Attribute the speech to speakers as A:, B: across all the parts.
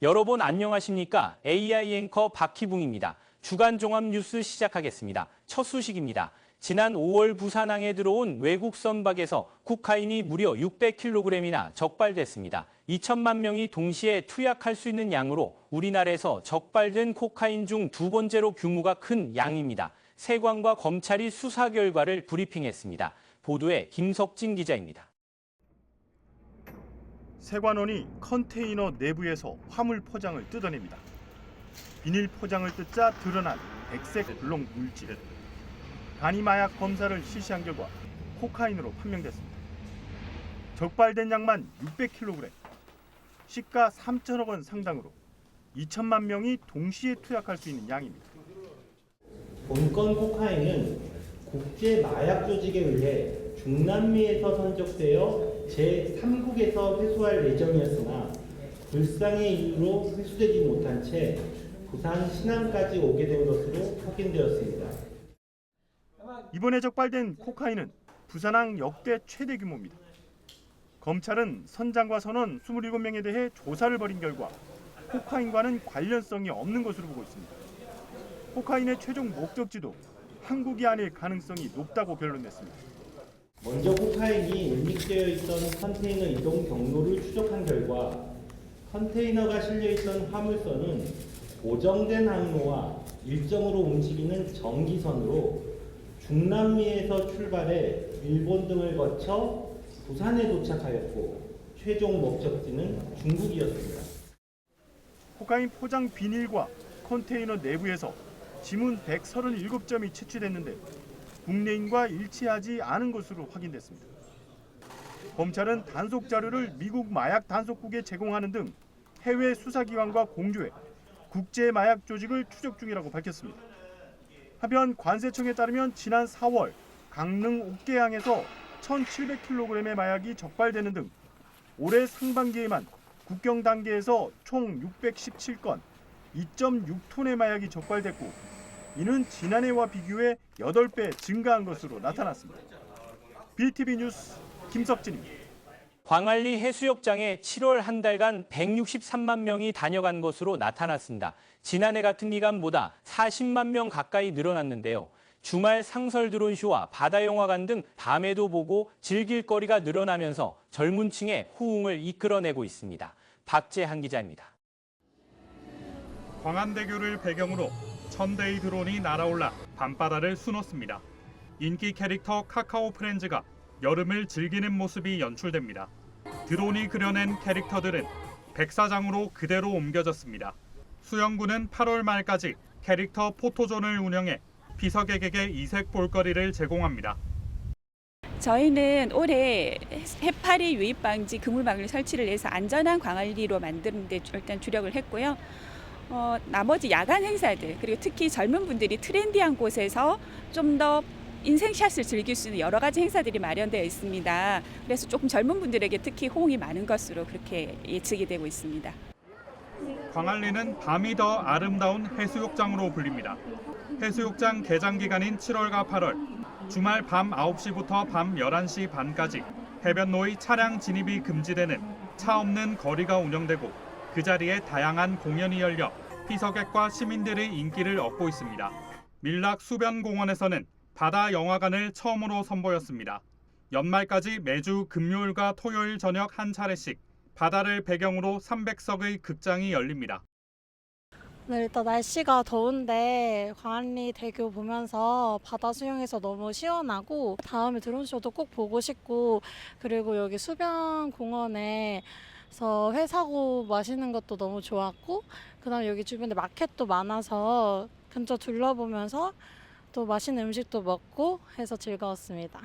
A: 여러분 안녕하십니까? AI 앵커 박희붕입니다. 주간 종합 뉴스 시작하겠습니다. 첫 소식입니다. 지난 5월 부산항에 들어온 외국 선박에서 코카인이 무려 600kg이나 적발됐습니다. 2천만 명이 동시에 투약할 수 있는 양으로 우리나라에서 적발된 코카인 중 두 번째로 규모가 큰 양입니다. 세관과 검찰이 수사 결과를 브리핑했습니다. 보도에 김석진 기자입니다.
B: 세관원이 컨테이너 내부에서 화물 포장을 뜯어냅니다. 비닐 포장을 뜯자 드러난 백색 블록 물질. 간이 마약 검사를 실시한 결과 코카인으로 판명됐습니다. 적발된 양만 600kg, 시가 3천억 원 상당으로 2천만 명이 동시에 투약할 수 있는 양입니다.
C: 본건 코카인은 국제 마약 조직에 의해 중남미에서 선적되어 제3국에서 회수할 예정이었으나 불상의 이유로 회수되지 못한 채 부산 신안까지 오게 된 것으로 확인되었습니다.
B: 이번에 적발된 코카인은 부산항 역대 최대 규모입니다. 검찰은 선장과 선원 27명에 대해 조사를 벌인 결과 코카인과는 관련성이 없는 것으로 보고 있습니다. 코카인의 최종 목적지도 한국이 아닐 가능성이 높다고 변론했습니다.
C: 먼저 코카인이 은닉되어 있던 컨테이너 이동 경로를 추적한 결과 컨테이너가 실려있던 화물선은 고정된 항로와 일정으로 움직이는 정기선으로 중남미에서 출발해 일본 등을 거쳐 부산에 도착하였고 최종 목적지는 중국이었습니다.
B: 코카인 포장 비닐과 컨테이너 내부에서 지문 137점이 채취됐는데 국내인과 일치하지 않은 것으로 확인됐습니다. 검찰은 단속 자료를 미국 마약 단속국에 제공하는 등 해외 수사기관과 공조해 국제 마약 조직을 추적 중이라고 밝혔습니다. 한편 관세청에 따르면 지난 4월 강릉 옥계항에서 1,700kg의 마약이 적발되는 등 올해 상반기에만 국경 단계에서 총 617건, 2.6톤의 마약이 적발됐고 이는 지난해와 비교해 8배 증가한 것으로 나타났습니다. BTV 뉴스 김석진입니다.
A: 광안리 해수욕장에 7월 한 달간 163만 명이 다녀간 것으로 나타났습니다. 지난해 같은 기간보다 40만 명 가까이 늘어났는데요. 주말 상설 드론쇼와 바다영화관 등 밤에도 보고 즐길 거리가 늘어나면서 젊은 층의 호응을 이끌어내고 있습니다. 박재한 기자입니다.
D: 광안대교를 배경으로 1000대의 드론이 날아올라 밤바다를 수놓습니다. 인기 캐릭터 카카오 프렌즈가 여름을 즐기는 모습이 연출됩니다. 드론이 그려낸 캐릭터들은 백사장으로 그대로 옮겨졌습니다. 수영구는 8월 말까지 캐릭터 포토존을 운영해 비서객에게 이색 볼거리를 제공합니다.
E: 저희는 올해 해파리 유입 방지 그물망을 설치를 해서 안전한 광안리로 만드는 데 일단 주력을 했고요. 나머지 야간 행사들 그리고 특히 젊은 분들이 트렌디한 곳에서 좀 더 인생샷을 즐길 수 있는 여러 가지 행사들이 마련되어 있습니다. 그래서 조금 젊은 분들에게 특히 호응이 많은 것으로 그렇게 예측이 되고 있습니다.
D: 광안리는 밤이 더 아름다운 해수욕장으로 불립니다. 해수욕장 개장 기간인 7월과 8월, 주말 밤 9시부터 밤 11시 반까지 해변로의 차량 진입이 금지되는 차 없는 거리가 운영되고 그 자리에 다양한 공연이 열려 피서객과 시민들의 인기를 얻고 있습니다. 밀락 수변공원에서는 바다 영화관을 처음으로 선보였습니다. 연말까지 매주 금요일과 토요일 저녁 한 차례씩 바다를 배경으로 300석의 극장이 열립니다.
F: 네, 일단 날씨가 더운데 광안리 대교 보면서 바다 수영해서 너무 시원하고 다음에 드론쇼도 꼭 보고 싶고 그리고 여기 수변공원에서 회사고 마시는 것도 너무 좋았고 그다음에 여기 주변에 마켓도 많아서 근처 둘러보면서 또 맛있는 음식도 먹고 해서 즐거웠습니다.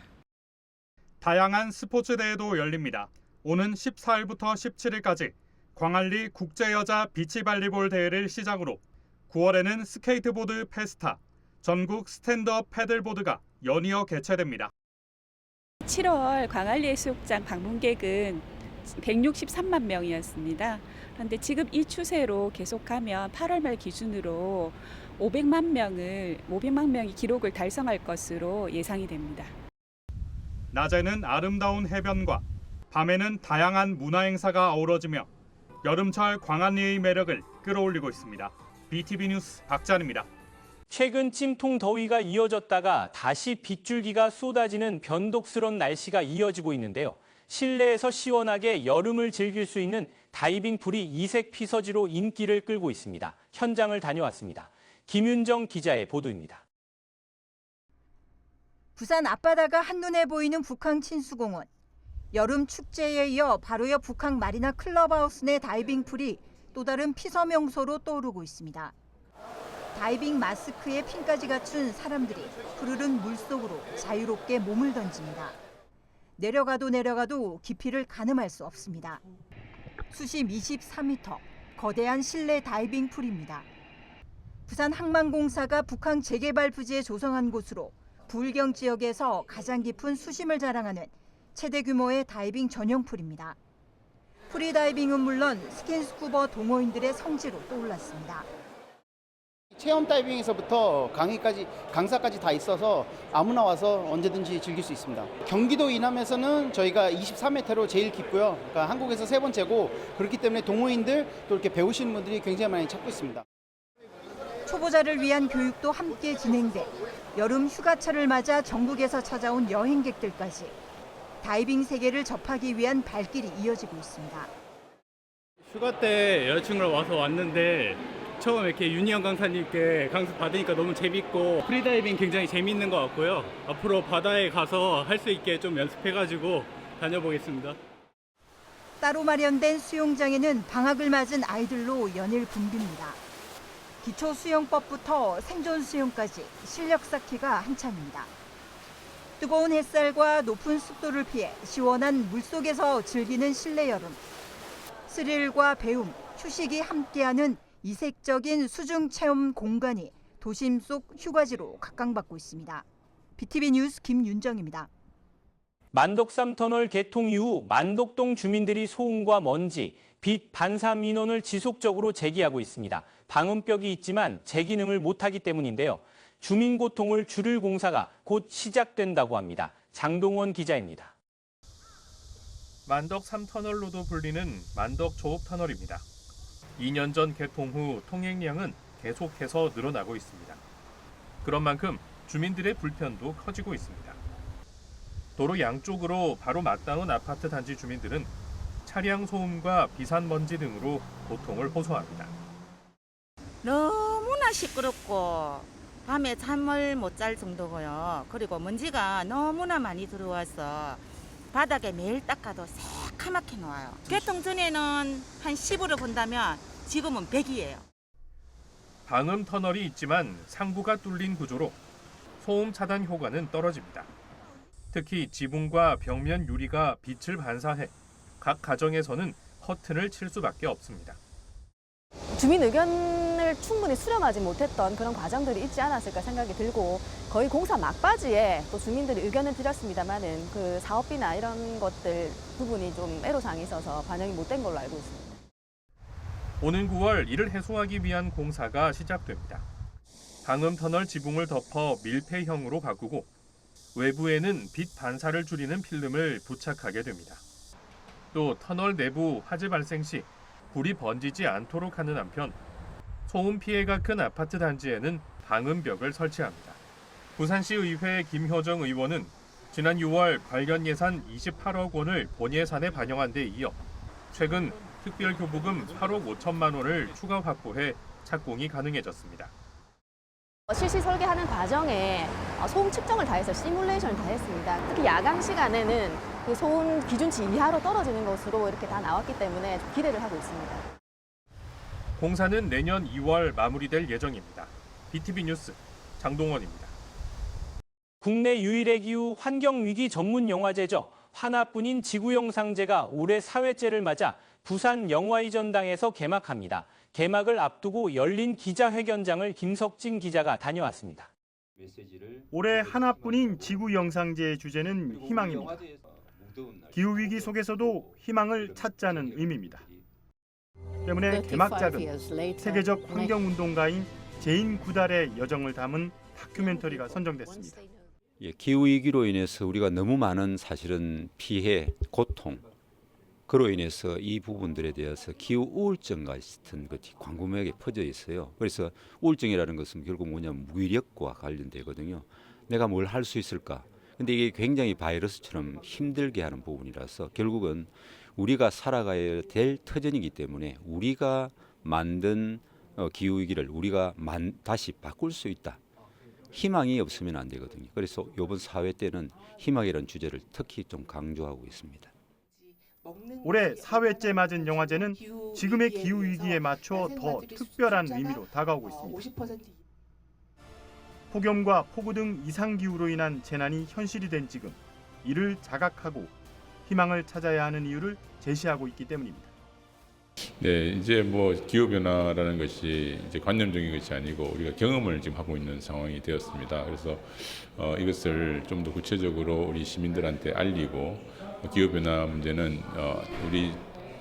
D: 다양한 스포츠 대회도 열립니다. 오는 14일부터 17일까지 광안리 국제여자 비치발리볼 대회를 시작으로 9월에는 스케이트보드 페스타, 전국 스탠드업 패들보드가 연이어 개최됩니다.
E: 7월 광안리 해수욕장 방문객은 163만 명이었습니다. 그런데 지금 이 추세로 계속하면 8월 말 기준으로 500만 명이 기록을 달성할 것으로 예상이 됩니다.
D: 낮에는 아름다운 해변과 밤에는 다양한 문화 행사가 어우러지며 여름철 광안리의 매력을 끌어올리고 있습니다. BTV 뉴스 박찬입니다.
A: 최근 찜통 더위가 이어졌다가 다시 빗줄기가 쏟아지는 변덕스러운 날씨가 이어지고 있는데요. 실내에서 시원하게 여름을 즐길 수 있는 다이빙 풀이 이색 피서지로 인기를 끌고 있습니다. 현장을 다녀왔습니다. 김윤정 기자의 보도입니다.
G: 부산 앞바다가 한눈에 보이는 북항 친수공원. 여름 축제에 이어 바로 옆 북항 마리나 클럽하우스 내 다이빙 풀이 또 다른 피서 명소로 떠오르고 있습니다. 다이빙 마스크에 핀까지 갖춘 사람들이 푸르른 물속으로 자유롭게 몸을 던집니다. 내려가도 깊이를 가늠할 수 없습니다. 수심 23m, 거대한 실내 다이빙 풀입니다. 부산항만공사가 북항 재개발 부지에 조성한 곳으로 부울경 지역에서 가장 깊은 수심을 자랑하는 최대 규모의 다이빙 전용 풀입니다. 프리다이빙은 물론 스킨스쿠버 동호인들의 성지로 떠올랐습니다.
H: 체험 다이빙에서부터 강사까지 다 있어서 아무나 와서 언제든지 즐길 수 있습니다. 경기도 이남에서는 저희가 23m로 제일 깊고요. 그러니까 한국에서 세 번째고 그렇기 때문에 동호인들 또 이렇게 배우시는 분들이 굉장히 많이 찾고 있습니다.
G: 초보자를 위한 교육도 함께 진행돼 여름 휴가철을 맞아 전국에서 찾아온 여행객들까지 다이빙 세계를 접하기 위한 발길이 이어지고 있습니다.
I: 휴가 때 여자친구랑 와서 왔는데 처음 이렇게 윤희영 강사님께 강습 받으니까 너무 재밌고 프리다이빙 굉장히 재밌는 것 같고요. 앞으로 바다에 가서 할 수 있게 좀 연습해가지고 다녀보겠습니다.
G: 따로 마련된 수영장에는 방학을 맞은 아이들로 연일 붐빕니다. 기초 수영법부터 생존 수영까지 실력 쌓기가 한창입니다. 뜨거운 햇살과 높은 습도를 피해 시원한 물속에서 즐기는 실내 여름. 스릴과 배움, 휴식이 함께하는 이색적인 수중 체험 공간이 도심 속 휴가지로 각광받고 있습니다. BTV 뉴스 김윤정입니다.
A: 만덕삼 터널 개통 이후 만덕동 주민들이 소음과 먼지, 빛 반사 민원을 지속적으로 제기하고 있습니다. 방음벽이 있지만 제 기능을 못하기 때문인데요. 주민 고통을 줄일 공사가 곧 시작된다고 합니다. 장동원 기자입니다.
B: 만덕 3터널로도 불리는 만덕 조업터널입니다. 2년 전 개통 후 통행량은 계속해서 늘어나고 있습니다. 그런 만큼 주민들의 불편도 커지고 있습니다. 도로 양쪽으로 바로 맞닿은 아파트 단지 주민들은 차량 소음과 비산먼지 등으로 고통을 호소합니다.
J: 너무나 시끄럽고 밤에 잠을 못 잘 정도고요. 그리고 먼지가 너무나 많이 들어와서 바닥에 매일 닦아도 새카맣게 나와요. 개통 전에는 한 10으로 본다면 지금은 100이에요.
B: 방음 터널이 있지만 상부가 뚫린 구조로 소음 차단 효과는 떨어집니다. 특히 지붕과 벽면 유리가 빛을 반사해 각 가정에서는 커튼을 칠 수밖에 없습니다.
K: 주민 의견을 충분히 수렴하지 못했던 그런 과정들이 있지 않았을까 생각이 들고 거의 공사 막바지에 또 주민들이 의견을 드렸습니다만은 그 사업비나 이런 것들 부분이 좀 애로사항이 있어서 반영이 못된 걸로 알고 있습니다.
B: 오는 9월 이를 해소하기 위한 공사가 시작됩니다. 방음 터널 지붕을 덮어 밀폐형으로 바꾸고 외부에는 빛 반사를 줄이는 필름을 부착하게 됩니다. 또 터널 내부 화재 발생 시 불이 번지지 않도록 하는 한편 소음 피해가 큰 아파트 단지에는 방음벽을 설치합니다. 부산시 의회 김효정 의원은 지난 6월 관련 예산 28억 원을 본 예산에 반영한 데 이어 최근 특별교부금 8억 5천만 원을 추가 확보해 착공이 가능해졌습니다.
K: 실시 설계하는 과정에 소음 측정을 다 해서 시뮬레이션을 다 했습니다. 특히 야간 시간에는 그 소음 기준치 이하로 떨어지는 것으로 이렇게 다 나왔기 때문에 기대를 하고 있습니다.
B: 공사는 내년 2월 마무리될 예정입니다. BTV 뉴스 장동원입니다.
A: 국내 유일의 기후 환경위기 전문 영화제죠. 하나뿐인 지구영상제가 올해 4회째를 맞아 부산 영화의전당에서 개막합니다. 개막을 앞두고 열린 기자회견장을 김석진 기자가 다녀왔습니다.
B: 올해 하나뿐인 지구영상제의 주제는 희망입니다. 기후위기 속에서도 희망을 찾자는 의미입니다. 때문에 개막작은 세계적 환경운동가인 제인 구달의 여정을 담은 다큐멘터리가 선정됐습니다.
L: 기후위기로 인해서 우리가 너무 많은 사실은 피해, 고통, 그로 인해서 이 부분들에 대해서 기후 우울증 같은 것이 광범위하게 퍼져 있어요. 그래서 우울증이라는 것은 결국 뭐냐면 무기력과 관련되거든요. 내가 뭘 할 수 있을까? 근데 이게 굉장히 바이러스처럼 힘들게 하는 부분이라서 결국은 우리가 살아가야 될 터전이기 때문에 우리가 만든 기후 위기를 우리가 다시 바꿀 수 있다. 희망이 없으면 안 되거든요. 그래서 이번 사회 때는 희망이라는 주제를 특히 좀 강조하고 있습니다.
B: 올해 4회째 맞은 영화제는 지금의 기후 위기에 맞춰 더 특별한 의미로 다가오고 있습니다. 폭염과 폭우 등 이상 기후로 인한 재난이 현실이 된 지금 이를 자각하고 희망을 찾아야 하는 이유를 제시하고 있기 때문입니다.
M: 네, 이제 뭐 기후 변화라는 것이 이제 관념적인 것이 아니고 우리가 경험을 지금 하고 있는 상황이 되었습니다. 그래서 이것을 좀 더 구체적으로 우리 시민들한테 알리고 기후 변화 문제는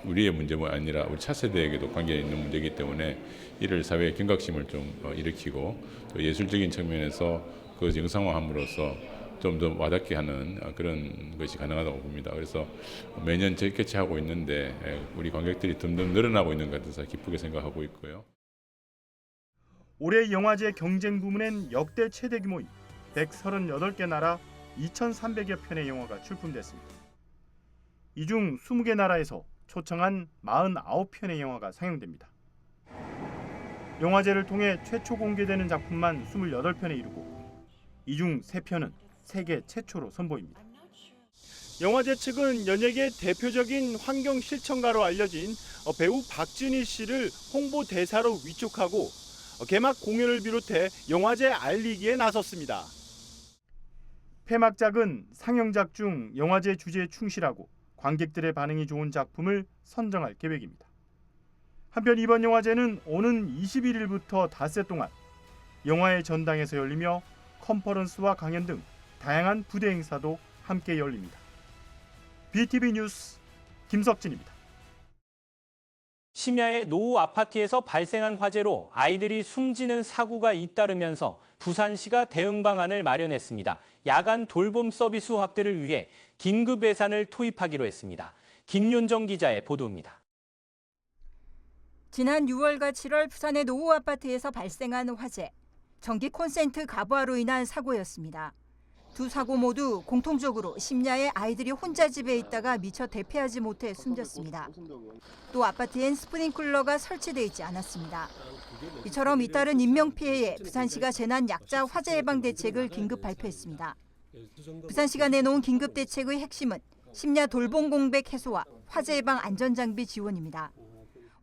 M: 우리의 문제가 아니라 우리 차세대에게도 관계 있는 문제이기 때문에 이를 사회의 경각심을 좀 일으키고 또 예술적인 측면에서 그 영상화함으로써 좀 더 와닿게 하는 그런 것이 가능하다고 봅니다. 그래서 매년 재개최하고 있는데 우리 관객들이 점점 늘어나고 있는 것 같아서 기쁘게 생각하고 있고요.
B: 올해 영화제 경쟁 부문엔 역대 최대 규모인 138개 나라 2,300여 편의 영화가 출품됐습니다. 이 중 20개 나라에서 초청한 49편의 영화가 상영됩니다. 영화제를 통해 최초 공개되는 작품만 28편에 이르고 이 중 3편은 세계 최초로 선보입니다. 영화제 측은 연예계 대표적인 환경 실천가로 알려진 배우 박진희 씨를 홍보 대사로 위촉하고 개막 공연을 비롯해 영화제 알리기에 나섰습니다. 폐막작은 상영작 중 영화제 주제에 충실하고 관객들의 반응이 좋은 작품을 선정할 계획입니다. 한편 이번 영화제는 오는 21일부터 닷새 동안 영화의 전당에서 열리며 컨퍼런스와 강연 등 다양한 부대 행사도 함께 열립니다. BTV 뉴스 김석진입니다.
A: 심야의 노후 아파트에서 발생한 화재로 아이들이 숨지는 사고가 잇따르면서 부산시가 대응 방안을 마련했습니다. 야간 돌봄 서비스 확대를 위해 긴급 예산을 투입하기로 했습니다. 김윤정 기자의 보도입니다.
G: 지난 6월과 7월 부산의 노후 아파트에서 발생한 화재. 전기 콘센트 가부하로 인한 사고였습니다. 두 사고 모두 공통적으로 심야에 아이들이 혼자 집에 있다가 미처 대피하지 못해 숨졌습니다. 또 아파트엔 스프링클러가 설치돼 있지 않았습니다. 이처럼 잇따른 인명피해에 부산시가 재난 약자 화재 예방 대책을 긴급 발표했습니다. 부산시가 내놓은 긴급 대책의 핵심은 심야 돌봄 공백 해소와 화재 예방 안전장비 지원입니다.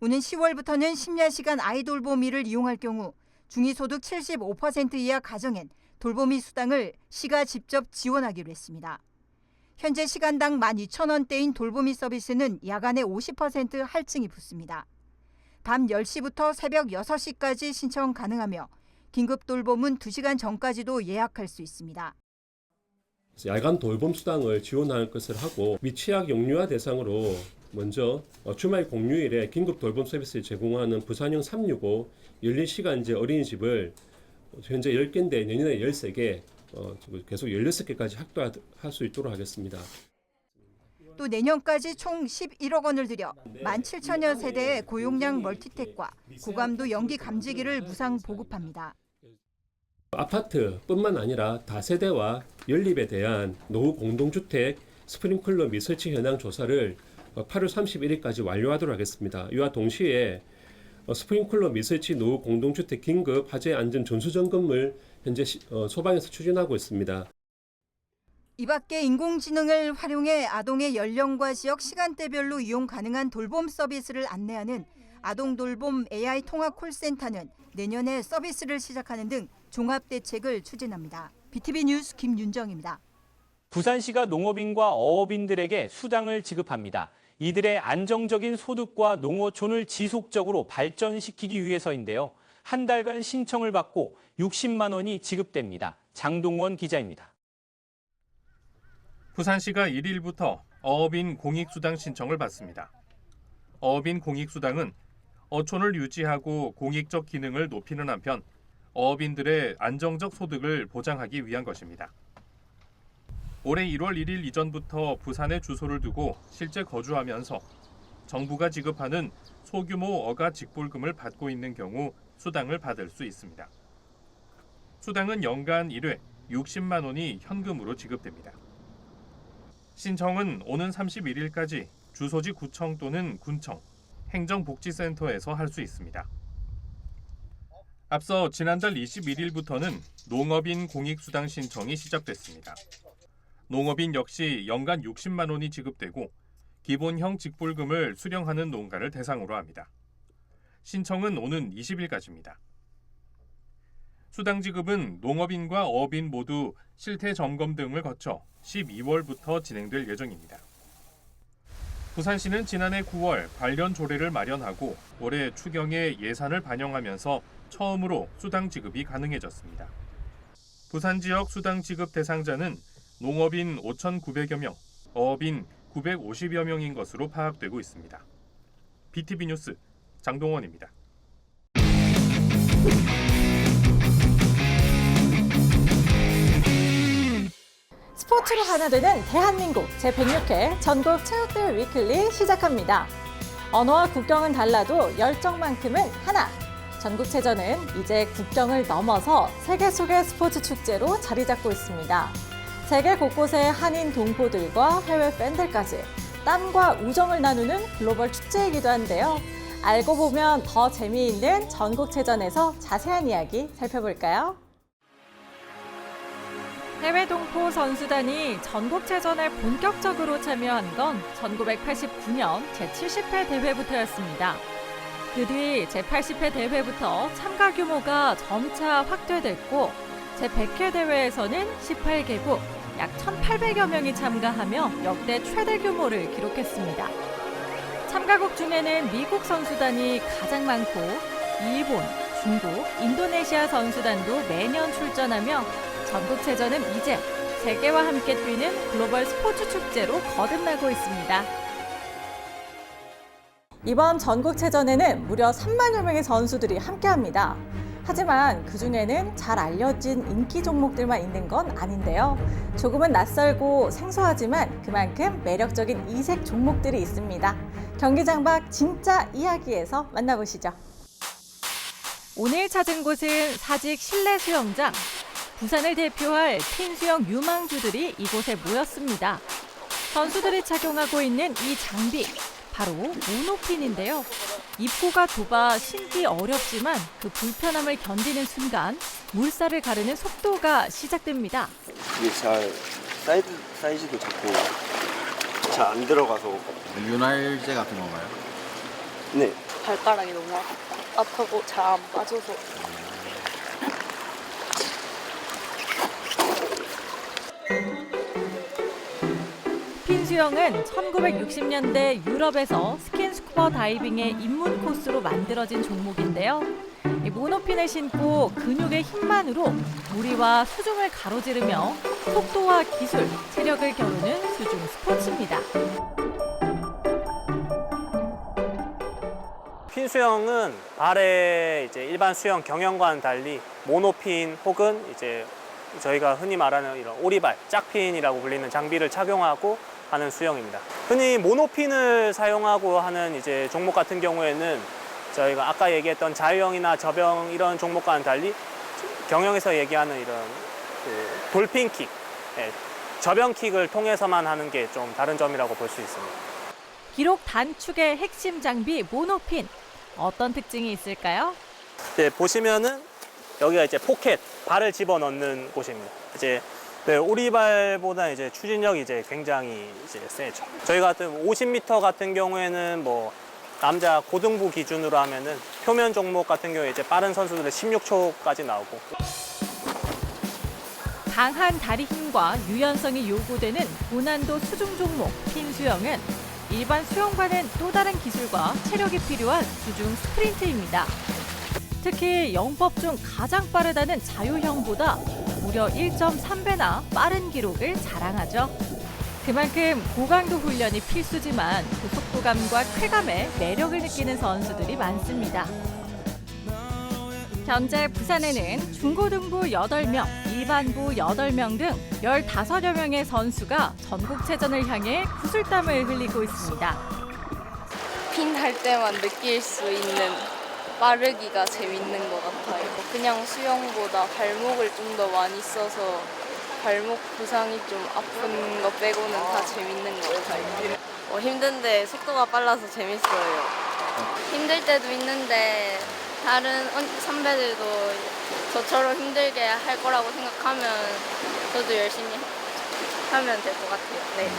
G: 오는 10월부터는 심야 시간 아이 돌보미를 이용할 경우 중위소득 75% 이하 가정엔 돌보미 수당을 시가 직접 지원하기로 했습니다. 현재 시간당 12,000원대인 돌보미 서비스는 야간에 50% 할증이 붙습니다. 밤 10시부터 새벽 6시까지 신청 가능하며 긴급 돌봄은 2시간 전까지도 예약할 수 있습니다.
N: 야간 돌봄 수당을 지원할 것을 하고 미취학 영유아 대상으로 먼저 주말 공휴일에 긴급 돌봄 서비스를 제공하는 부산형 365 열린시간제 어린이집을 현재 10개인데 내년에 13개, 계속 16개까지 확대할 수 있도록 하겠습니다.
G: 또 내년까지 총 11억 원을 들여 17,000여 세대의 고용량 멀티텍과 고감도 연기 감지기를 무상 보급합니다.
N: 아파트뿐만 아니라 다세대와 연립에 대한 노후 공동주택 스프링클러 미설치 현황 조사를 8월 31일까지 완료하도록 하겠습니다. 이와 동시에 스프링클러 미설치 노후 공동주택 긴급 화재 안전 전수 점검을 현재 소방에서 추진하고 있습니다.
G: 이 밖에 인공지능을 활용해 아동의 연령과 지역 시간대별로 이용 가능한 돌봄 서비스를 안내하는 아동돌봄 AI 통합 콜센터는 내년에 서비스를 시작하는 등 종합 대책을 추진합니다. BTV 뉴스 김윤정입니다.
A: 부산시가 농업인과 어업인들에게 수당을 지급합니다. 이들의 안정적인 소득과 농어촌을 지속적으로 발전시키기 위해서인데요. 한 달간 신청을 받고 60만 원이 지급됩니다. 장동원 기자입니다.
B: 부산시가 1일부터 어업인 공익수당 신청을 받습니다. 어업인 공익수당은 어촌을 유지하고 공익적 기능을 높이는 한편 어업인들의 안정적 소득을 보장하기 위한 것입니다. 올해 1월 1일 이전부터 부산에 주소를 두고 실제 거주하면서 정부가 지급하는 소규모 어가 직불금을 받고 있는 경우 수당을 받을 수 있습니다. 수당은 연간 1회 60만 원이 현금으로 지급됩니다. 신청은 오는 31일까지 주소지 구청 또는 군청, 행정복지센터에서 할 수 있습니다. 앞서 지난달 21일부터는 농업인 공익수당 신청이 시작됐습니다. 농업인 역시 연간 60만 원이 지급되고 기본형 직불금을 수령하는 농가를 대상으로 합니다. 신청은 오는 20일까지입니다. 수당 지급은 농업인과 어업인 모두 실태 점검 등을 거쳐 12월부터 진행될 예정입니다. 부산시는 지난해 9월 관련 조례를 마련하고 올해 추경에 예산을 반영하면서 처음으로 수당 지급이 가능해졌습니다. 부산 지역 수당 지급 대상자는 농업인 5,900여 명, 어업인 950여 명인 것으로 파악되고 있습니다. BTV 뉴스 장동원입니다.
O: 스포츠로 하나 되는 대한민국 제106회 전국 체육대회 위클리 시작합니다. 언어와 국경은 달라도 열정만큼은 하나. 전국체전은 이제 국경을 넘어서 세계 속의 스포츠 축제로 자리 잡고 있습니다. 세계 곳곳의 한인 동포들과 해외 팬들까지 땀과 우정을 나누는 글로벌 축제이기도 한데요. 알고 보면 더 재미있는 전국체전에서 자세한 이야기 살펴볼까요? 해외 동포 선수단이 전국체전에 본격적으로 참여한 건 1989년 제70회 대회부터였습니다. 그 뒤 제80회 대회부터 참가 규모가 점차 확대됐고 제100회 대회에서는 18개국 약 1,800여 명이 참가하며 역대 최대 규모를 기록했습니다. 참가국 중에는 미국 선수단이 가장 많고 일본, 중국, 인도네시아 선수단도 매년 출전하며 전국체전은 이제 세계와 함께 뛰는 글로벌 스포츠 축제로 거듭나고 있습니다. 이번 전국체전에는 무려 3만여 명의 선수들이 함께합니다. 하지만 그중에는 잘 알려진 인기 종목들만 있는 건 아닌데요. 조금은 낯설고 생소하지만 그만큼 매력적인 이색 종목들이 있습니다. 경기장 밖 진짜 이야기에서 만나보시죠. 오늘 찾은 곳은 사직 실내 수영장. 부산을 대표할 핀수영 유망주들이 이곳에 모였습니다. 선수들이 착용하고 있는 이 장비, 바로 모노핀인데요. 입구가 좁아 신기 어렵지만 그 불편함을 견디는 순간 물살을 가르는 속도가 시작됩니다.
P: 이게 잘 사이즈도 작고 잘 안 들어가서.
Q: 윤활제 같은 건가요?
P: 네.
R: 발가락이 너무 아프고 잘 안 빠져서.
O: 핀수영은 1960년대 유럽에서 스킨스쿠버 다이빙의 입문 코스로 만들어진 종목인데요. 이 모노핀을 신고 근육의 힘만으로 무리와 수중을 가로지르며 속도와 기술, 체력을 겨루는 수중 스포츠입니다.
S: 핀 수영은 발의 이제 일반 수영 경영과는 달리 모노핀 혹은 이제 저희가 흔히 말하는 이런 오리발, 짝핀이라고 불리는 장비를 착용하고 하는 수영입니다. 흔히 모노핀을 사용하고 하는 이제 종목 같은 경우에는 저희가 아까 얘기했던 자유형이나 접영 이런 종목과는 달리 경영에서 얘기하는 이런 돌핀킥, 접영킥을 통해서만 하는 게 좀 다른 점이라고 볼 수 있습니다.
O: 기록 단축의 핵심 장비 모노핀. 어떤 특징이 있을까요?
S: 이제 보시면은 여기가 이제 포켓, 발을 집어넣는 곳입니다. 이제 오리발보다 이제 추진력이 이제 굉장히 이제 세죠. 저희 같은 50m 같은 경우에는 뭐 남자 고등부 기준으로 하면은 표면 종목 같은 경우에 이제 빠른 선수들은 16초까지 나오고.
O: 강한 다리 힘과 유연성이 요구되는 고난도 수중 종목 핀 수영은 일반 수영과는 또 다른 기술과 체력이 필요한 수중 스프린트입니다. 특히 영법 중 가장 빠르다는 자유형보다 무려 1.3배나 빠른 기록을 자랑하죠. 그만큼 고강도 훈련이 필수지만 그 속도감과 쾌감에 매력을 느끼는 선수들이 많습니다. 현재 부산에는 중고등부 8명, 일반부 8명 등 15여 명의 선수가 전국체전을 향해 구슬땀을 흘리고 있습니다.
R: 스핀 할 때만 느낄 수 있는 빠르기가 재밌는 것 같아요. 그냥 수영보다 발목을 좀 더 많이 써서 발목 부상이 좀 아픈 거 빼고는 다 재밌는 것 같아요. 힘든데 속도가 빨라서 재밌어요. 힘들 때도 있는데 다른 선배들도 저처럼 힘들게 할 거라고 생각하면 저도 열심히 하면 될 것 같아요. 네.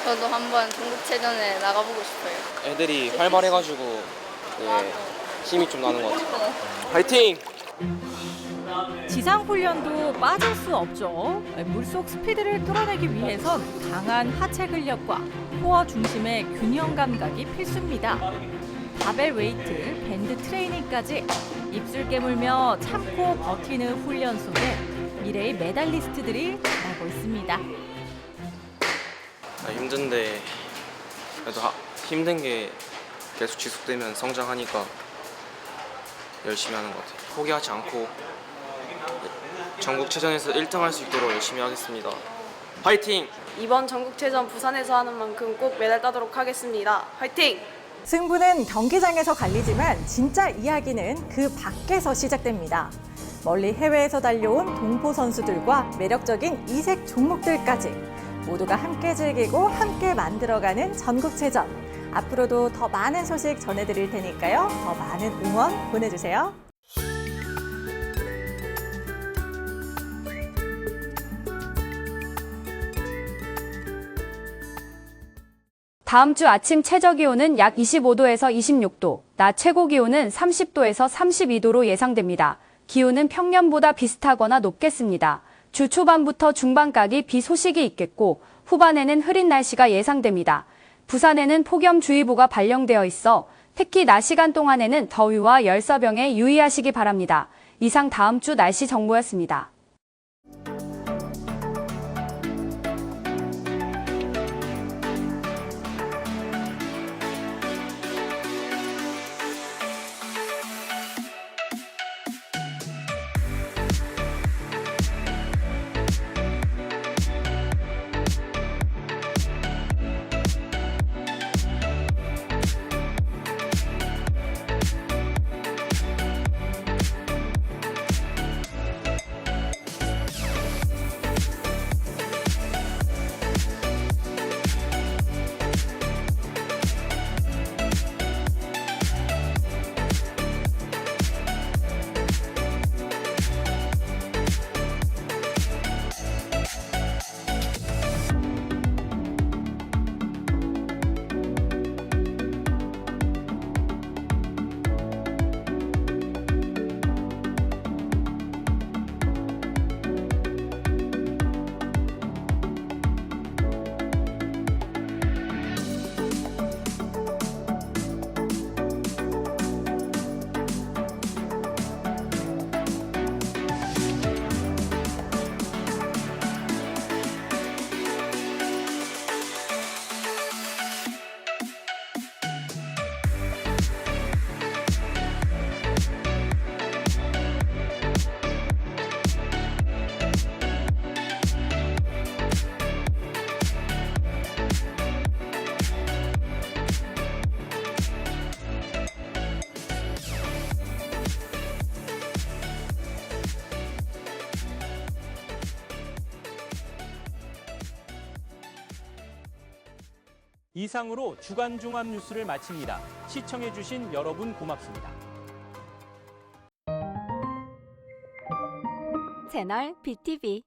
R: 저도 한번 전국체전에 나가보고 싶어요.
T: 애들이 활발해가지고 네, 힘이 좀 나는 것 같아요. 화이팅!
O: 지상 훈련도 빠질 수 없죠. 물속 스피드를 끌어내기 위해선 강한 하체 근력과 코어 중심의 균형 감각이 필수입니다. 바벨 웨이트, 밴드 트레이닝까지 입술 깨물며 참고 버티는 훈련 속에 미래의 메달리스트들이 나고 있습니다.
T: 힘든데 그래도 힘든 게 계속 지속되면 성장하니까 열심히 하는 것 같아요. 포기하지 않고 전국체전에서 1등 할 수 있도록 열심히 하겠습니다. 화이팅!
R: 이번 전국체전 부산에서 하는 만큼 꼭 메달 따도록 하겠습니다. 화이팅!
O: 승부는 경기장에서 갈리지만 진짜 이야기는 그 밖에서 시작됩니다. 멀리 해외에서 달려온 동포 선수들과 매력적인 이색 종목들까지 모두가 함께 즐기고 함께 만들어가는 전국체전. 앞으로도 더 많은 소식 전해드릴 테니까요. 더 많은 응원 보내주세요.
U: 다음 주 아침 최저기온은 약 25도에서 26도, 낮 최고기온은 30도에서 32도로 예상됩니다. 기온은 평년보다 비슷하거나 높겠습니다. 주 초반부터 중반까지 비 소식이 있겠고 후반에는 흐린 날씨가 예상됩니다. 부산에는 폭염주의보가 발령되어 있어 특히 낮 시간 동안에는 더위와 열사병에 유의하시기 바랍니다. 이상 다음 주 날씨 정보였습니다.
A: 이상으로 주간 종합 뉴스를 마칩니다. 시청해주신 여러분 고맙습니다.
V: 채널 BTV